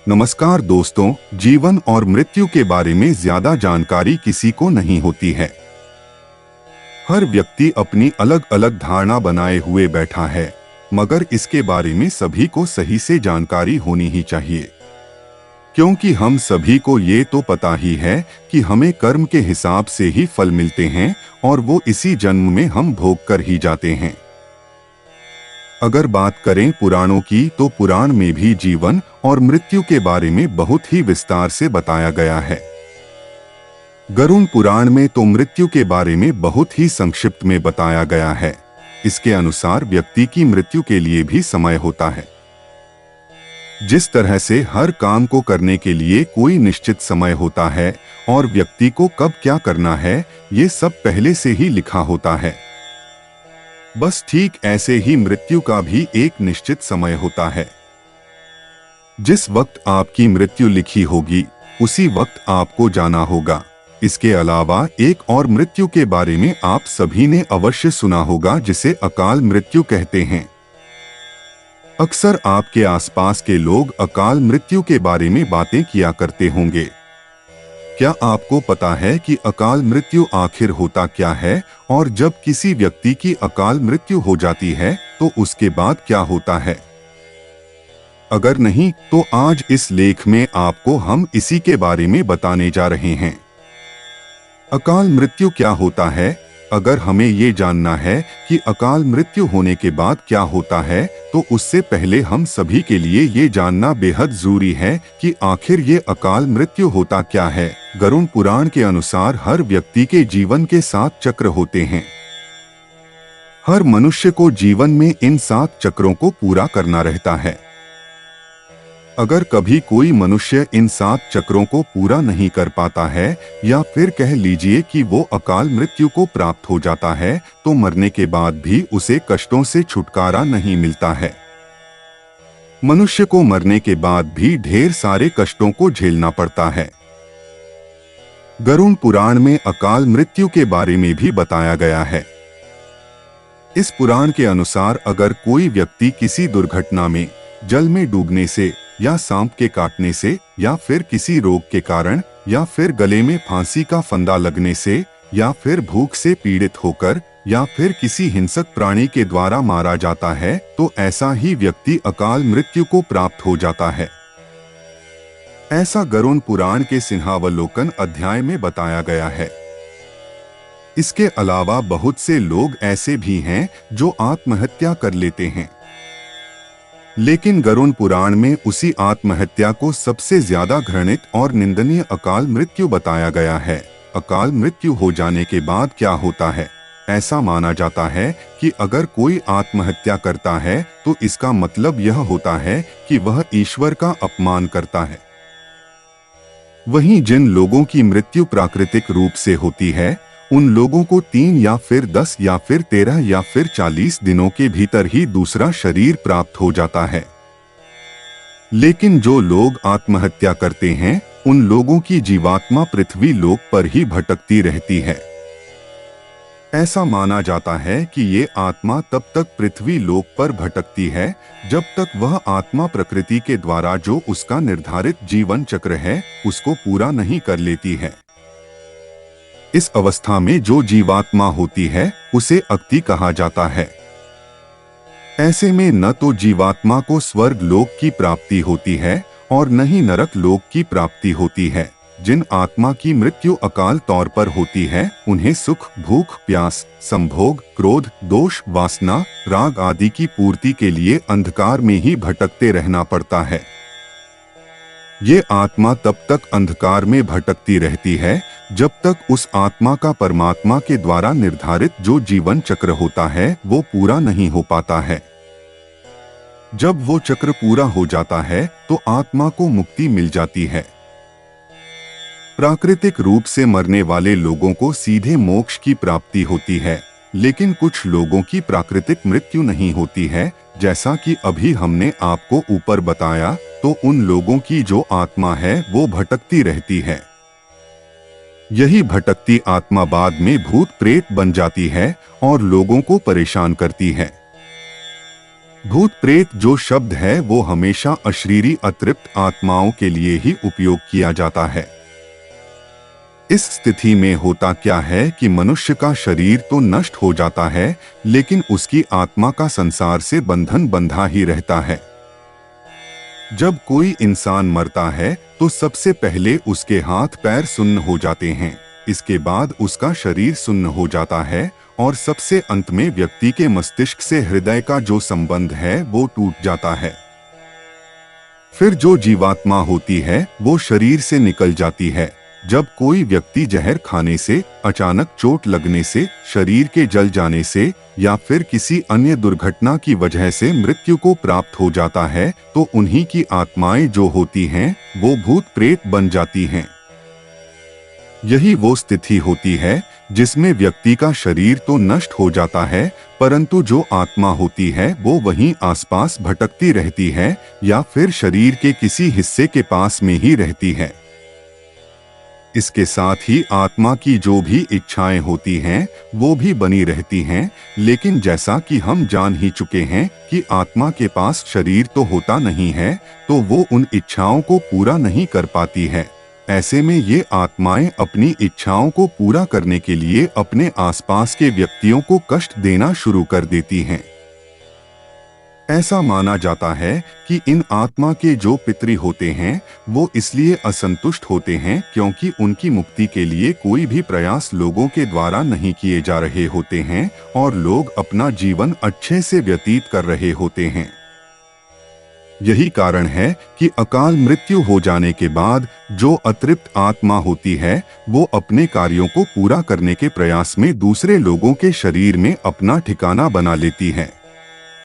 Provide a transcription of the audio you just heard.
नमस्कार दोस्तों, जीवन और मृत्यु के बारे में ज्यादा जानकारी किसी को नहीं होती है। हर व्यक्ति अपनी अलग अलग धारणा बनाए हुए बैठा है, मगर इसके बारे में सभी को सही से जानकारी होनी ही चाहिए। क्योंकि हम सभी को ये तो पता ही है कि हमें कर्म के हिसाब से ही फल मिलते हैं और वो इसी जन्म में हम भोग कर ही जाते हैं। अगर बात करें पुराणों की, तो पुराण में भी जीवन और मृत्यु के बारे में बहुत ही विस्तार से बताया गया है। गरुड़ पुराण में तो मृत्यु के बारे में बहुत ही संक्षिप्त में बताया गया है। इसके अनुसार व्यक्ति की मृत्यु के लिए भी समय होता है। जिस तरह से हर काम को करने के लिए कोई निश्चित समय होता है और व्यक्ति को कब क्या करना है, ये सब पहले से ही लिखा होता है। बस ठीक ऐसे ही मृत्यु का भी एक निश्चित समय होता है। जिस वक्त आपकी मृत्यु लिखी होगी, उसी वक्त आपको जाना होगा। इसके अलावा एक और मृत्यु के बारे में आप सभी ने अवश्य सुना होगा, जिसे अकाल मृत्यु कहते हैं। अक्सर आपके आसपास के लोग अकाल मृत्यु के बारे में बातें किया करते होंगे। क्या आपको पता है कि अकाल मृत्यु आखिर होता क्या है, और जब किसी व्यक्ति की अकाल मृत्यु हो जाती है तो उसके बाद क्या होता है? अगर नहीं, तो आज इस लेख में आपको हम इसी के बारे में बताने जा रहे हैं। अकाल मृत्यु क्या होता है? अगर हमें ये जानना है कि अकाल मृत्यु होने के बाद क्या होता है, तो उससे पहले हम सभी के लिए ये जानना बेहद जरूरी है कि आखिर ये अकाल मृत्यु होता क्या है। गरुड़ पुराण के अनुसार हर व्यक्ति के जीवन के 7 चक्र होते हैं। हर मनुष्य को जीवन में इन 7 चक्रों को पूरा करना रहता है। अगर कभी कोई मनुष्य इन 7 चक्रों को पूरा नहीं कर पाता है, या फिर कह लीजिए कि वो अकाल मृत्यु को प्राप्त हो जाता है, तो मरने के बाद भी उसे कष्टों से छुटकारा नहीं मिलता है। मनुष्य को मरने के बाद भी ढेर सारे कष्टों को झेलना पड़ता है। गरुड़ पुराण में अकाल मृत्यु के बारे में भी बताया गया है। इस पुराण के अनुसार अगर कोई व्यक्ति किसी दुर्घटना में, जल में डूबने से, या सांप के काटने से, या फिर किसी रोग के कारण, या फिर गले में फांसी का फंदा लगने से, या फिर भूख से पीड़ित होकर, या फिर किसी हिंसक प्राणी के द्वारा मारा जाता है, तो ऐसा ही व्यक्ति अकाल मृत्यु को प्राप्त हो जाता है। ऐसा गरुड़ पुराण के सिंहावलोकन अध्याय में बताया गया है। इसके अलावा बहुत से लोग ऐसे भी हैं जो आत्महत्या कर लेते हैं, लेकिन गरुड़ पुराण में उसी आत्महत्या को सबसे ज्यादा घृणित और निंदनीय अकाल मृत्यु बताया गया है। अकाल मृत्यु हो जाने के बाद क्या होता है? ऐसा माना जाता है कि अगर कोई आत्महत्या करता है तो इसका मतलब यह होता है कि वह ईश्वर का अपमान करता है। वहीं जिन लोगों की मृत्यु प्राकृतिक रूप से होती है, उन लोगों को 3 या फिर 10 या फिर 13 या फिर 40 दिनों के भीतर ही दूसरा शरीर प्राप्त हो जाता है। लेकिन जो लोग आत्महत्या करते हैं, उन लोगों की जीवात्मा पृथ्वी लोक पर ही भटकती रहती है। ऐसा माना जाता है कि ये आत्मा तब तक पृथ्वी लोक पर भटकती है जब तक वह आत्मा प्रकृति के द्वारा जो उसका निर्धारित जीवन चक्र है, उसको पूरा नहीं कर लेती है। इस अवस्था में जो जीवात्मा होती है, उसे अक्ति कहा जाता है। ऐसे में न तो जीवात्मा को स्वर्ग लोक की प्राप्ति होती है और न ही नरक लोक की प्राप्ति होती है। जिन आत्मा की मृत्यु अकाल तौर पर होती है, उन्हें सुख, भूख, प्यास, संभोग, क्रोध, दोष, वासना, राग आदि की पूर्ति के लिए अंधकार में ही भटकते रहना पड़ता है। ये आत्मा तब तक अंधकार में भटकती रहती है जब तक उस आत्मा का परमात्मा के द्वारा निर्धारित जो जीवन चक्र होता है, वो पूरा नहीं हो पाता है। जब वो चक्र पूरा हो जाता है तो आत्मा को मुक्ति मिल जाती है। प्राकृतिक रूप से मरने वाले लोगों को सीधे मोक्ष की प्राप्ति होती है, लेकिन कुछ लोगों की प्राकृतिक मृत्यु नहीं होती है। जैसा कि अभी हमने आपको ऊपर बताया, तो उन लोगों की जो आत्मा है वो भटकती रहती है। यही भटकती आत्मा बाद में भूत प्रेत बन जाती है और लोगों को परेशान करती है। भूत प्रेत जो शब्द है वो हमेशा अशरीरी अतृप्त आत्माओं के लिए ही उपयोग किया जाता है। इस स्थिति में होता क्या है कि मनुष्य का शरीर तो नष्ट हो जाता है, लेकिन उसकी आत्मा का संसार से बंधन बंधा ही रहता है। जब कोई इंसान मरता है तो सबसे पहले उसके हाथ पैर सुन्न हो जाते हैं, इसके बाद उसका शरीर सुन्न हो जाता है और सबसे अंत में व्यक्ति के मस्तिष्क से हृदय का जो संबंध है वो टूट जाता है। फिर जो जीवात्मा होती है वो शरीर से निकल जाती है। जब कोई व्यक्ति जहर खाने से, अचानक चोट लगने से, शरीर के जल जाने से या फिर किसी अन्य दुर्घटना की वजह से मृत्यु को प्राप्त हो जाता है तो उन्हीं की आत्माएं जो होती हैं वो भूत प्रेत बन जाती हैं। यही वो स्थिति होती है जिसमें व्यक्ति का शरीर तो नष्ट हो जाता है, परंतु जो आत्मा होती है वो वहीं आसपास भटकती रहती है या फिर शरीर के किसी हिस्से के पास में ही रहती है। इसके साथ ही आत्मा की जो भी इच्छाएं होती हैं वो भी बनी रहती हैं, लेकिन जैसा कि हम जान ही चुके हैं कि आत्मा के पास शरीर तो होता नहीं है तो वो उन इच्छाओं को पूरा नहीं कर पाती है। ऐसे में ये आत्माएं अपनी इच्छाओं को पूरा करने के लिए अपने आसपास के व्यक्तियों को कष्ट देना शुरू कर देती हैं। ऐसा माना जाता है कि इन आत्मा के जो पितृ होते हैं वो इसलिए असंतुष्ट होते हैं क्योंकि उनकी मुक्ति के लिए कोई भी प्रयास लोगों के द्वारा नहीं किए जा रहे होते हैं और लोग अपना जीवन अच्छे से व्यतीत कर रहे होते हैं। यही कारण है कि अकाल मृत्यु हो जाने के बाद जो अतृप्त आत्मा होती है वो अपने कार्यों को पूरा करने के प्रयास में दूसरे लोगों के शरीर में अपना ठिकाना बना लेती है।